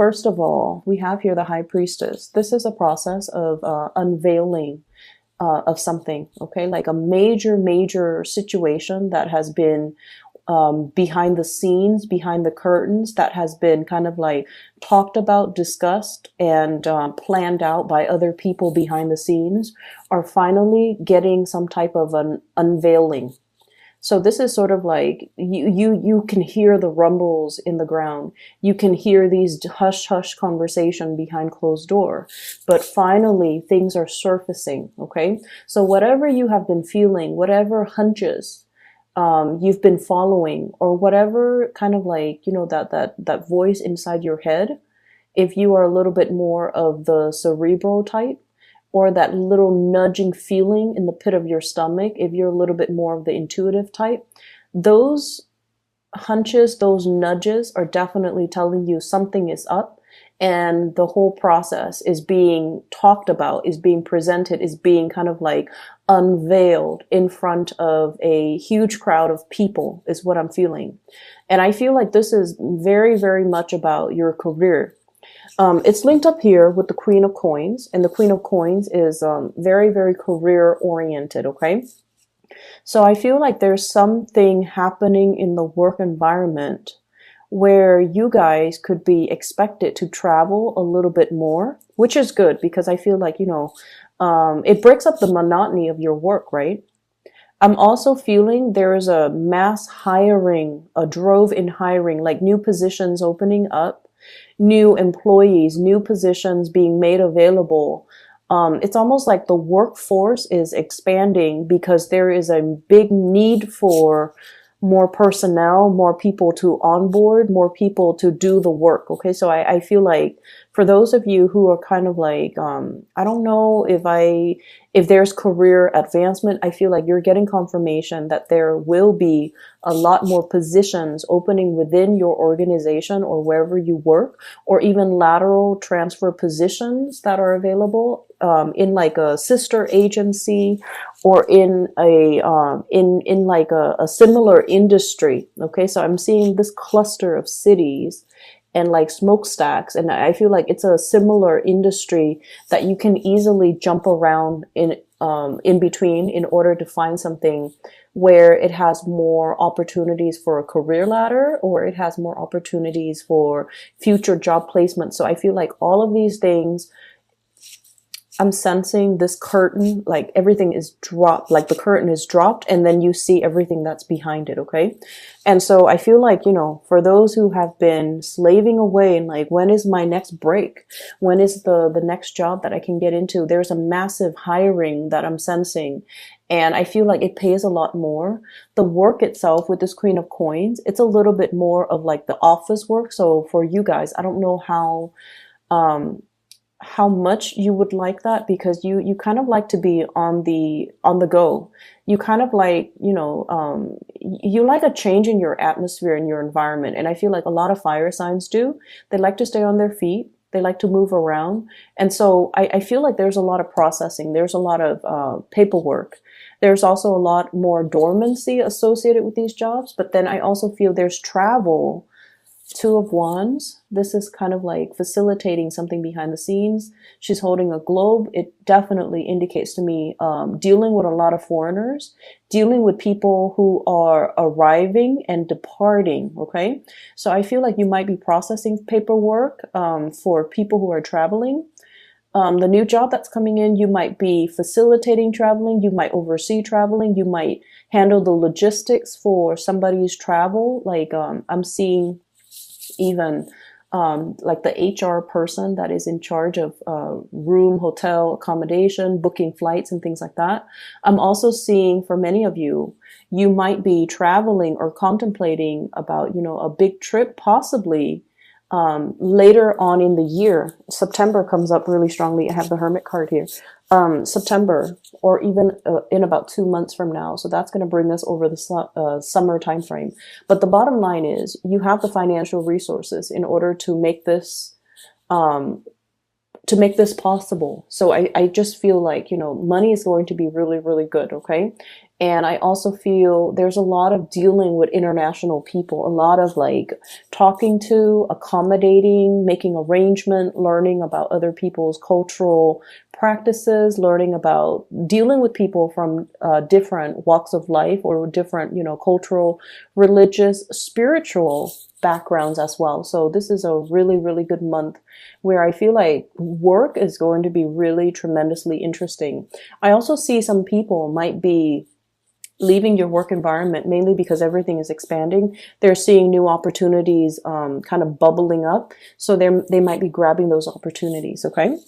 first of all, we have here the High Priestess. This is a process of unveiling of something, okay? Like a major situation that has been behind the scenes, behind the curtains, that has been kind of like talked about, discussed, and planned out by other people behind the scenes, are finally getting some type of an unveiling. So this is sort of like you can hear the rumbles in the ground. You can hear these hush conversation behind closed door. But finally things are surfacing, okay? So whatever you have been feeling, whatever hunches you've been following, or whatever kind of like, you know, that voice inside your head, if you are a little bit more of the cerebral type, or that little nudging feeling in the pit of your stomach, if you're a little bit more of the intuitive type, those hunches, those nudges are definitely telling you something is up, and the whole process is being talked about, is being presented, is being kind of like unveiled in front of a huge crowd of people, is what I'm feeling. And I feel like this is very much about your career. It's linked up here with the Queen of Coins, and the Queen of Coins is very career oriented, okay? So I feel like there's something happening in the work environment where you guys could be expected to travel a little bit more, which is good, because I feel like, you know, it breaks up the monotony of your work, right? I'm also feeling there is a mass hiring, a drove in hiring, like new positions opening up, new employees, new positions being made available. It's almost like the workforce is expanding because there is a big need for more personnel, more people to onboard, more people to do the work. Okay, so I feel like for those of you who are kind of like, I don't know if there's career advancement, I feel like you're getting confirmation that there will be a lot more positions opening within your organization or wherever you work, or even lateral transfer positions that are available in like a sister agency, or in a in like a similar industry. Okay, so I'm seeing this cluster of cities and like smokestacks, and I feel like it's a similar industry that you can easily jump around in between in order to find something where it has more opportunities for a career ladder, or it has more opportunities for future job placement. So I feel like all of these things, I'm sensing this curtain, like everything is dropped, like the curtain is dropped, and then you see everything that's behind it, okay? And so I feel like, you know, for those who have been slaving away and like, when is my next break? When is the next job that I can get into? There's a massive hiring that I'm sensing, and I feel like it pays a lot more. The work itself with this Queen of Coins, it's a little bit more of like the office work. So for you guys, I don't know how much you would like that, because you kind of like to be on the go. You kind of like, you know, you like a change in your atmosphere, in your environment. And I feel like a lot of fire signs do. They like to stay on their feet. They like to move around. And so I feel like there's a lot of processing. There's a lot of paperwork. There's also a lot more dormancy associated with these jobs. But then I also feel there's travel. Two of Wands. This is kind of like facilitating something behind the scenes. She's holding a globe. It definitely indicates to me dealing with a lot of foreigners, dealing with people who are arriving and departing, okay? So I feel like you might be processing paperwork for people who are traveling. The new job that's coming in, you might be facilitating traveling, you might oversee traveling, you might handle the logistics for somebody's travel. Like I'm seeing even like the HR person that is in charge of room, hotel, accommodation, booking flights and things like that. I'm also seeing for many of you, you might be traveling or contemplating about, you know, a big trip, possibly later on in the year. September comes up really strongly. I have the Hermit card here. September, or even in about 2 months from now. So that's going to bring us over the summer time frame. But the bottom line is you have the financial resources in order to make this possible. So I just feel like, you know, money is going to be really good, okay? And I also feel there's a lot of dealing with international people, a lot of like talking to, accommodating, making arrangement, learning about other people's cultural practices, learning about dealing with people from different walks of life or different, cultural, religious, spiritual backgrounds as well. So this is a really, really good month where I feel like work is going to be really tremendously interesting. I also see some people might be leaving your work environment mainly because everything is expanding. They're seeing new opportunities kind of bubbling up. So they might be grabbing those opportunities, okay?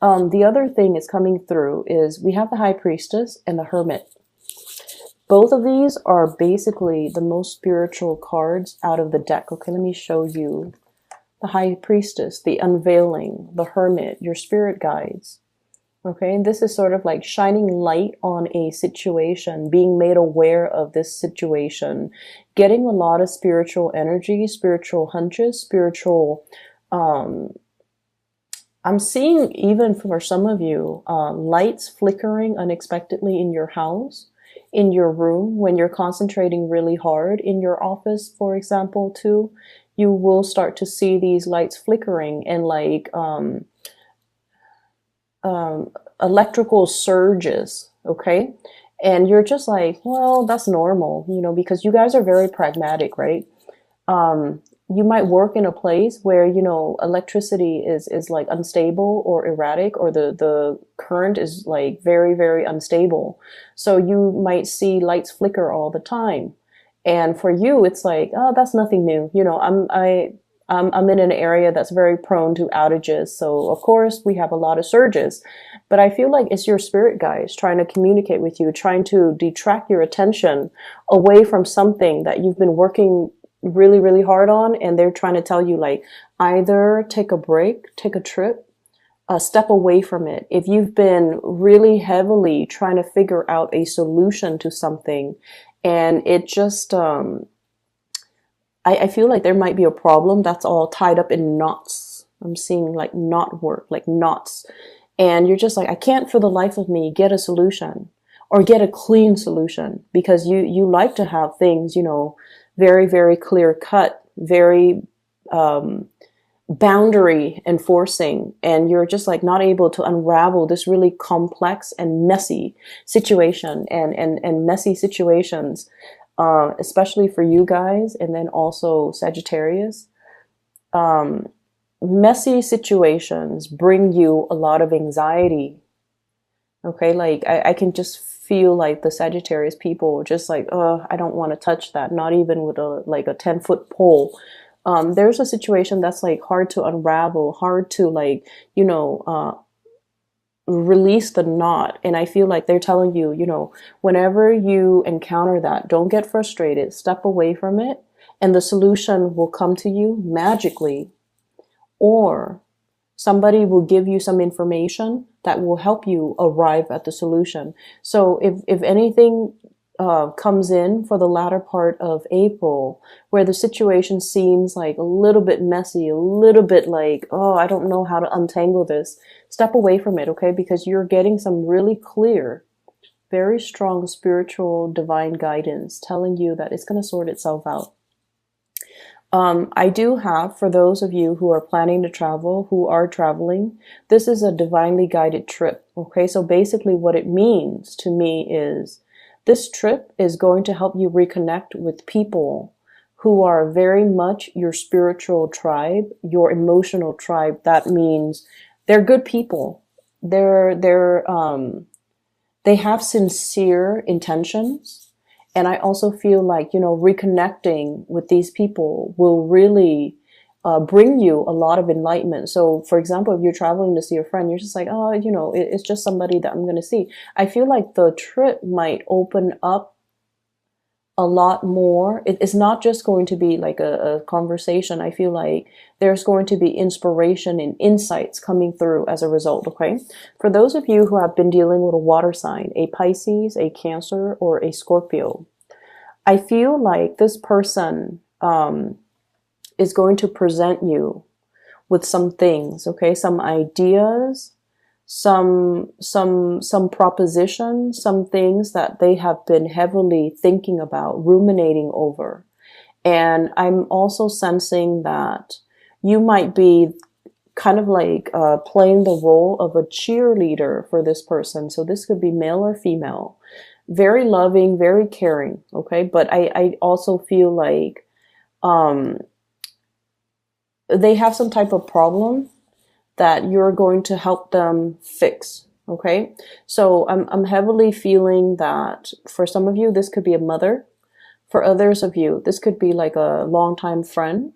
The other thing is coming through is we have the High Priestess and the Hermit. Both of these are basically the most spiritual cards out of the deck. Okay, let me show you. The High Priestess, the Unveiling, the Hermit, your spirit guides. Okay, and this is sort of like shining light on a situation, being made aware of this situation, getting a lot of spiritual energy, spiritual hunches, spiritual, I'm seeing even for some of you, lights flickering unexpectedly in your house, in your room, when you're concentrating really hard in your office, for example, too, you will start to see these lights flickering and like, electrical surges, okay? And you're just like, well, that's normal, because you guys are very pragmatic, right? You might work in a place where, electricity is like unstable or erratic, or the current is like very, very unstable. So you might see lights flicker all the time. And for you, it's like, oh, that's nothing new. I'm in an area that's very prone to outages. So of course we have a lot of surges, but I feel like it's your spirit guides trying to communicate with you, trying to detract your attention away from something that you've been working really, really hard on. And they're trying to tell you like, either take a break, take a trip, step away from it. If you've been really heavily trying to figure out a solution to something and it just, I feel like there might be a problem that's all tied up in knots. I'm seeing like knot work, like knots. And you're just like, I can't for the life of me get a solution or get a clean solution, because you like to have things, very, very clear cut, very boundary enforcing. And you're just like not able to unravel this really complex and messy situation and messy situations. Especially for you guys, and then also Sagittarius. Messy situations bring you a lot of anxiety. Okay, like I can just feel like the Sagittarius people just like, I don't want to touch that, not even with a 10-foot pole. There's a situation that's like hard to unravel, hard to like, release the knot. And I feel like they're telling you, whenever you encounter that, don't get frustrated, step away from it, and the solution will come to you magically. Or somebody will give you some information that will help you arrive at the solution. So if anything comes in for the latter part of April, where the situation seems like a little bit messy, a little bit like, oh, I don't know how to untangle this, step away from it, okay? Because you're getting some really clear, very strong spiritual divine guidance telling you that it's going to sort itself out. I do have, for those of you who are planning to travel, who are traveling, this is a divinely guided trip, okay? So basically what it means to me is this trip is going to help you reconnect with people who are very much your spiritual tribe, your emotional tribe. That means they're good people. They have sincere intentions. And I also feel like, reconnecting with these people will really bring you a lot of enlightenment. So, for example, if you're traveling to see a friend, you're just like, oh, it's just somebody that I'm going to see. I feel like the trip might open up a lot more. It's not just going to be like a conversation. I feel like there's going to be inspiration and insights coming through as a result, okay? For those of you who have been dealing with a water sign, a Pisces, a Cancer, or a Scorpio, I feel like this person is going to present you with some things, okay? Some ideas, some propositions, some things that they have been heavily thinking about, ruminating over. And I'm also sensing that you might be kind of like playing the role of a cheerleader for this person. So this could be male or female. Very loving, very caring, okay? But I also feel like they have some type of problem that you're going to help them fix, okay? So I'm heavily feeling that for some of you, this could be a mother. For others of you, this could be like a longtime friend.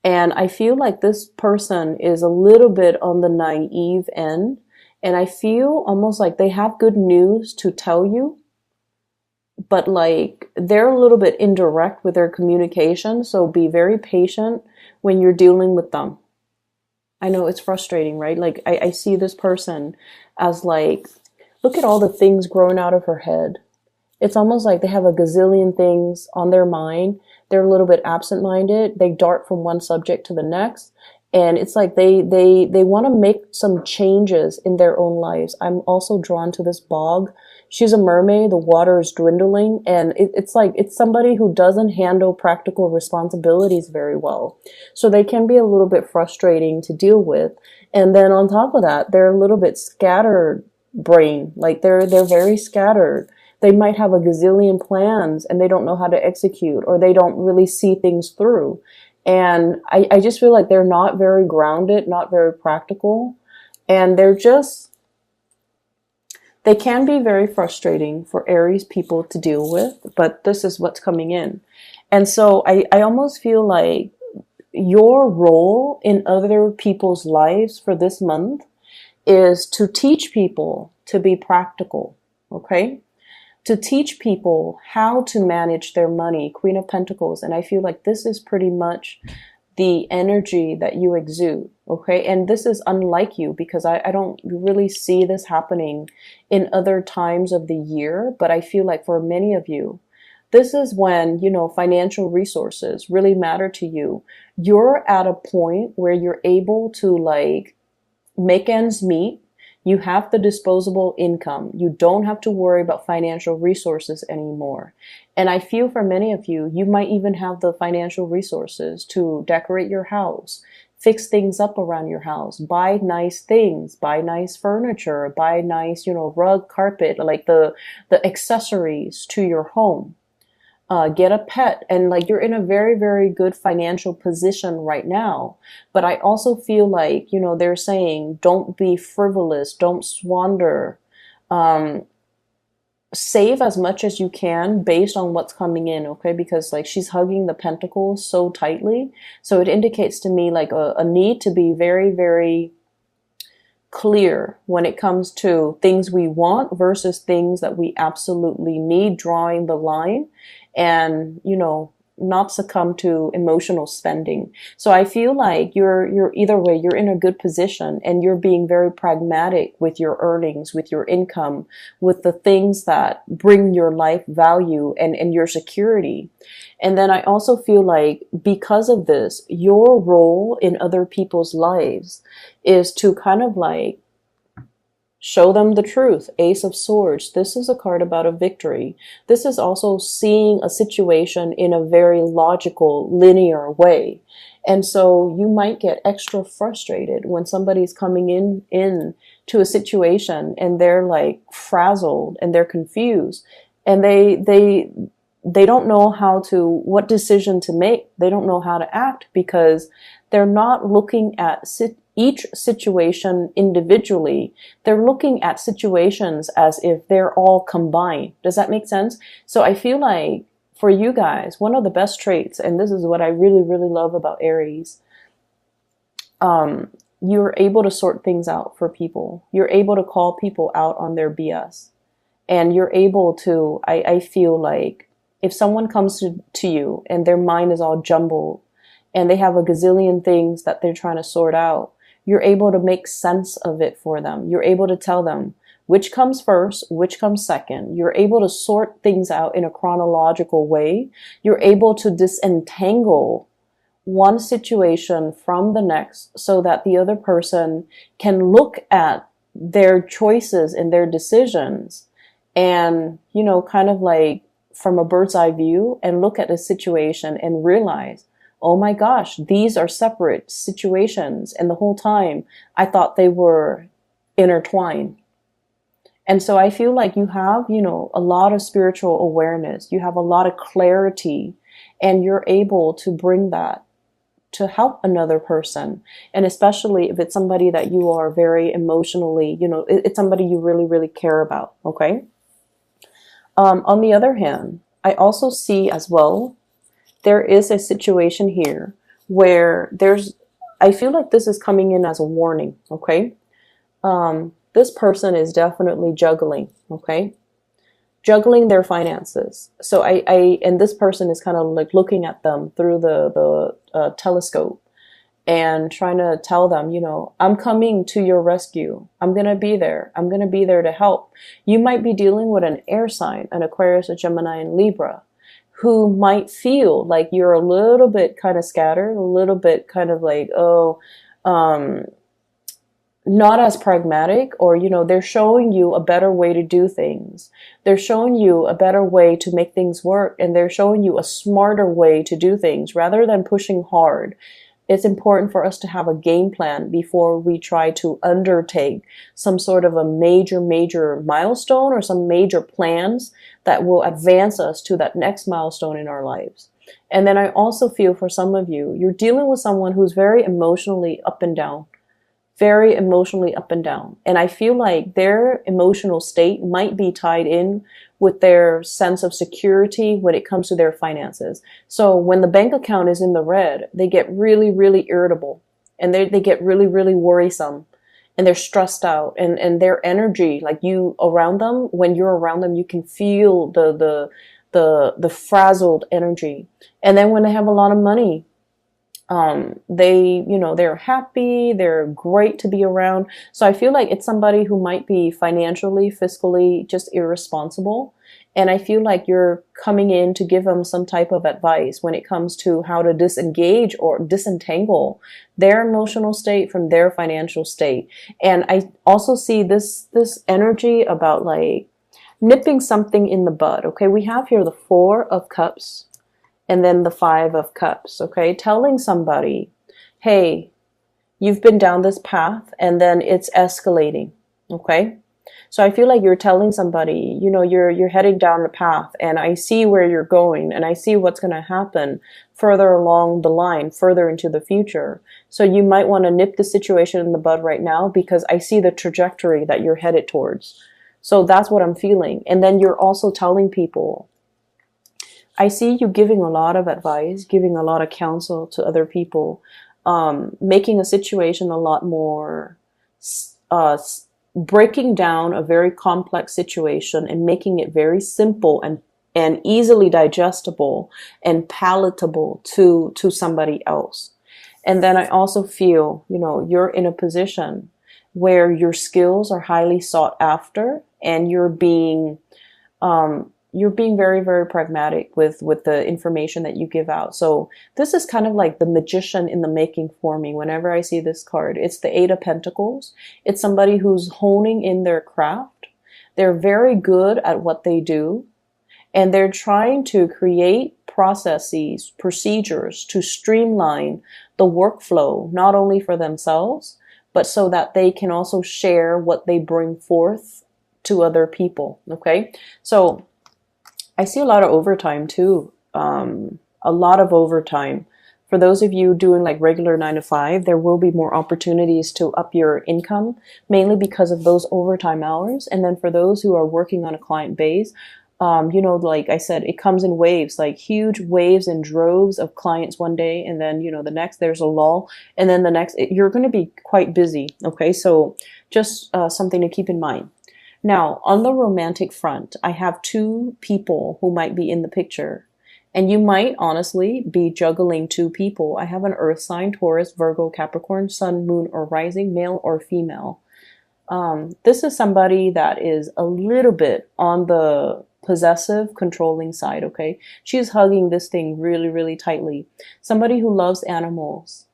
And I feel like this person is a little bit on the naive end. And I feel almost like they have good news to tell you, but like they're a little bit indirect with their communication. So be very patient when you're dealing with them. I know it's frustrating, right? Like I see this person as like, look at all the things growing out of her head. It's almost like they have a gazillion things on their mind. They're a little bit absent-minded. They dart from one subject to the next. And it's like they want to make some changes in their own lives. I'm also drawn to this bog. She's a mermaid. The water is dwindling. And it's like it's somebody who doesn't handle practical responsibilities very well. So they can be a little bit frustrating to deal with. And then on top of that, they're a little bit scattered brain. Like they're very scattered. They might have a gazillion plans and they don't know how to execute, or they don't really see things through. And I just feel like they're not very grounded, not very practical. And they can be very frustrating for Aries people to deal with, but this is what's coming in. And so I almost feel like your role in other people's lives for this month is to teach people to be practical, okay? To teach people how to manage their money, Queen of Pentacles. And I feel like this is pretty much the energy that you exude, okay? And this is unlike you because I don't really see this happening in other times of the year. But I feel like for many of you, this is when, you know, financial resources really matter to you. You're at a point where you're able to like make ends meet. You have the disposable income. You don't have to worry about financial resources anymore. And I feel for many of you, you might even have the financial resources to decorate your house, fix things up around your house, buy nice things, buy nice furniture, buy nice, you know, rug, carpet, like the accessories to your home. Get a pet, and like you're in a very, very good financial position right now. But I also feel like, you know, they're saying don't be frivolous, don't squander, save as much as you can based on what's coming in, okay? Because like she's hugging the pentacles so tightly. So it indicates to me like a need to be very, very clear when it comes to things we want versus things that we absolutely need, drawing the line and, you know, not succumb to emotional spending. So I feel like you're either way, you're in a good position and you're being very pragmatic with your earnings, with your income, with the things that bring your life value and your security. And then I also feel like because of this, your role in other people's lives is to kind of like show them the truth. Ace of Swords. This is a card about a victory. This is also seeing a situation in a very logical, linear way. And so you might get extra frustrated when somebody's coming in to a situation and they're like frazzled and they're confused and they don't know what decision to make. They don't know how to act because they're not looking at each situation individually. They're looking at situations as if they're all combined. Does that make sense? So I feel like for you guys, one of the best traits, and this is what I really, really love about Aries, you're able to sort things out for people. You're able to call people out on their BS. And you're able to, I feel like, if someone comes to you and their mind is all jumbled and they have a gazillion things that they're trying to sort out, you're able to make sense of it for them. You're able to tell them which comes first, which comes second. You're able to sort things out in a chronological way. You're able to disentangle one situation from the next so that the other person can look at their choices and their decisions, and, you know, kind of like from a bird's eye view, and look at the situation and realize, oh my gosh, these are separate situations. And the whole time I thought they were intertwined. And so I feel like you have, you know, a lot of spiritual awareness. You have a lot of clarity, and you're able to bring that to help another person. And especially if it's somebody that you are very emotionally, you know, it's somebody you really, really care about. Okay. On the other hand, I also see as well, there is a situation here where I feel like this is coming in as a warning. Okay. This person is definitely juggling. Okay. Juggling their finances. So and this person is kind of like looking at them through the telescope and trying to tell them, you know, I'm coming to your rescue. I'm going to be there. I'm going to be there to help. You might be dealing with an air sign, an Aquarius, a Gemini, and Libra, who might feel like you're a little bit kind of scattered, a little bit kind of like, not as pragmatic, or, you know, they're showing you a better way to do things. They're showing you a better way to make things work, and they're showing you a smarter way to do things rather than pushing hard. It's important for us to have a game plan before we try to undertake some sort of a major milestone, or some major plans that will advance us to that next milestone in our lives. And then I also feel for some of you, you're dealing with someone who's very emotionally up and down. Very emotionally up and down. And I feel like their emotional state might be tied in with their sense of security when it comes to their finances. So when the bank account is in the red, they get really, really irritable, and they get really, really worrisome, and they're stressed out, and their energy, like you around them, when you're around them, you can feel the frazzled energy. And then when they have a lot of money, they're happy, they're great to be around. So I feel like it's somebody who might be financially, fiscally just irresponsible. And I feel like you're coming in to give them some type of advice when it comes to how to disengage or disentangle their emotional state from their financial state. And I also see this energy about like nipping something in the bud. Okay, we have here the Four of Cups, and then the Five of Cups, okay? Telling somebody, hey, you've been down this path, and then it's escalating, okay? So I feel like you're telling somebody, you know, you're heading down the path, and I see where you're going, and I see what's going to happen further along the line, further into the future. So you might want to nip the situation in the bud right now, because I see the trajectory that you're headed towards. So that's what I'm feeling. And then you're also telling people, I see you giving a lot of advice, giving a lot of counsel to other people, making a situation a lot more, breaking down a very complex situation and making it very simple and easily digestible and palatable to somebody else. And then I also feel, you know, you're in a position where your skills are highly sought after, and you're being very, very pragmatic with the information that you give out. So this is kind of like the magician in the making for me whenever I see this card. It's the Eight of Pentacles. It's somebody who's honing in their craft. They're very good at what they do, and they're trying to create processes, procedures to streamline the workflow, not only for themselves, but so that they can also share what they bring forth to other people. Okay. So I see a lot of overtime too. A lot of overtime. For those of you doing like regular 9 to 5, there will be more opportunities to up your income, mainly because of those overtime hours. And then for those who are working on a client base, you know, like I said, it comes in waves, like huge waves and droves of clients one day. And then, you know, the next there's a lull, and then the next, you're going to be quite busy. Okay. So just something to keep in mind. Now, on the romantic front, I have two people who might be in the picture, and you might honestly be juggling two people. I have an earth sign, Taurus, Virgo, Capricorn, sun, moon, or rising, male or female. This is somebody that is a little bit on the possessive, controlling side, okay? She's hugging this thing really, really tightly. Somebody who loves animals.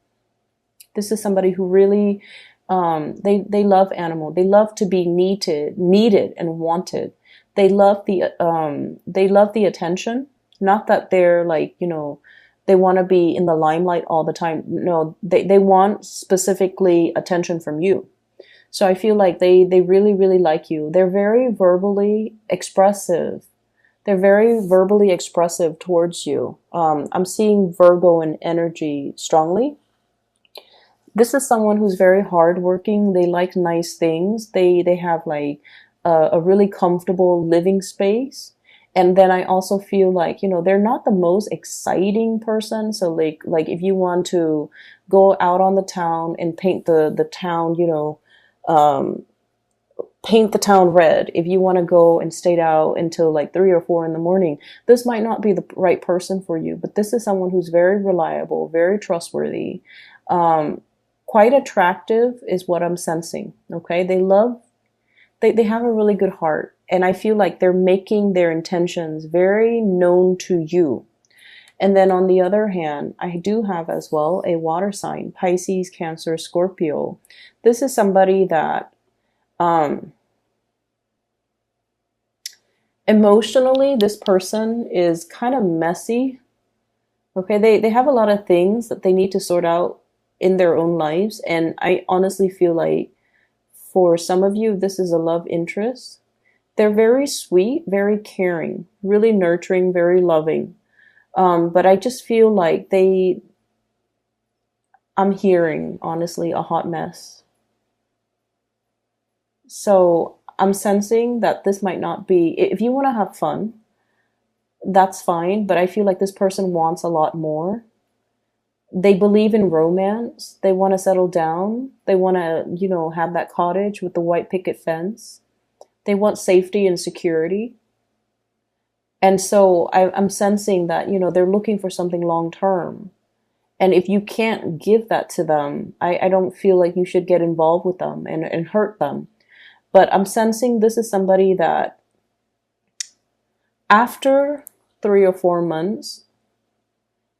This is somebody who really They love animal. They love to be needed and wanted. They love the attention. Not that they're like, they want to be in the limelight all the time. No, they want specifically attention from you. So I feel like they really, really like you. They're very verbally expressive. They're very verbally expressive towards you. I'm seeing Virgo in energy strongly. This is someone who's very hardworking. They like nice things. They have like a really comfortable living space. And then I also feel like, they're not the most exciting person. So like if you want to go out on the town and paint the town, um, paint the town red. If you want to go and stay out until like 3 or 4 in the morning, this might not be the right person for you. But this is someone who's very reliable, very trustworthy, um, quite attractive is what I'm sensing. Okay, they have a really good heart, and I feel like they're making their intentions very known to you. And then on the other hand, I do have as well a water sign, Pisces, Cancer, Scorpio. This is somebody that um, emotionally, this person is kind of messy. Okay, they have a lot of things that they need to sort out in their own lives. And I honestly feel like for some of you, this is a love interest. They're very sweet, very caring, really nurturing, very loving. But I just feel like I'm hearing, honestly, a hot mess. So I'm sensing that this might not be, if you want to have fun, that's fine. But I feel like this person wants a lot more. They believe in romance. They want to settle down. They want to, have that cottage with the white picket fence. They want safety and security. And so I'm sensing that, they're looking for something long term. And if you can't give that to them, I don't feel like you should get involved with them and hurt them. But I'm sensing this is somebody that after 3 or 4 months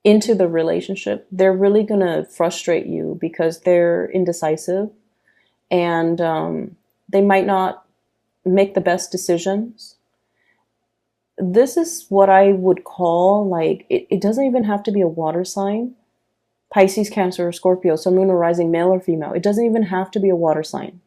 into the relationship, they're really going to frustrate you because they're indecisive, and they might not make the best decisions. This is what I would call like, it doesn't even have to be a water sign. Pisces, Cancer, or Scorpio, so moon or rising, male or female. It doesn't even have to be a water sign.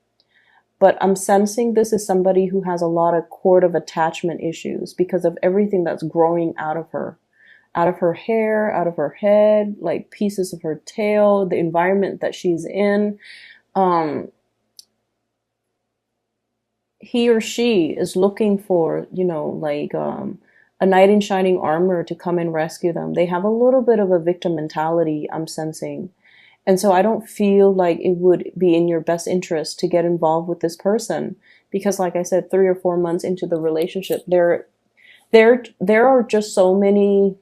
But I'm sensing this is somebody who has a lot of cord of attachment issues because of everything that's growing out of her hair, out of her head, like pieces of her tail, the environment that she's in. Um, he or she is looking for, like a knight in shining armor to come and rescue them. They have a little bit of a victim mentality, I'm sensing. And so I don't feel like it would be in your best interest to get involved with this person because, like I said, 3 or 4 months into the relationship, there are just so many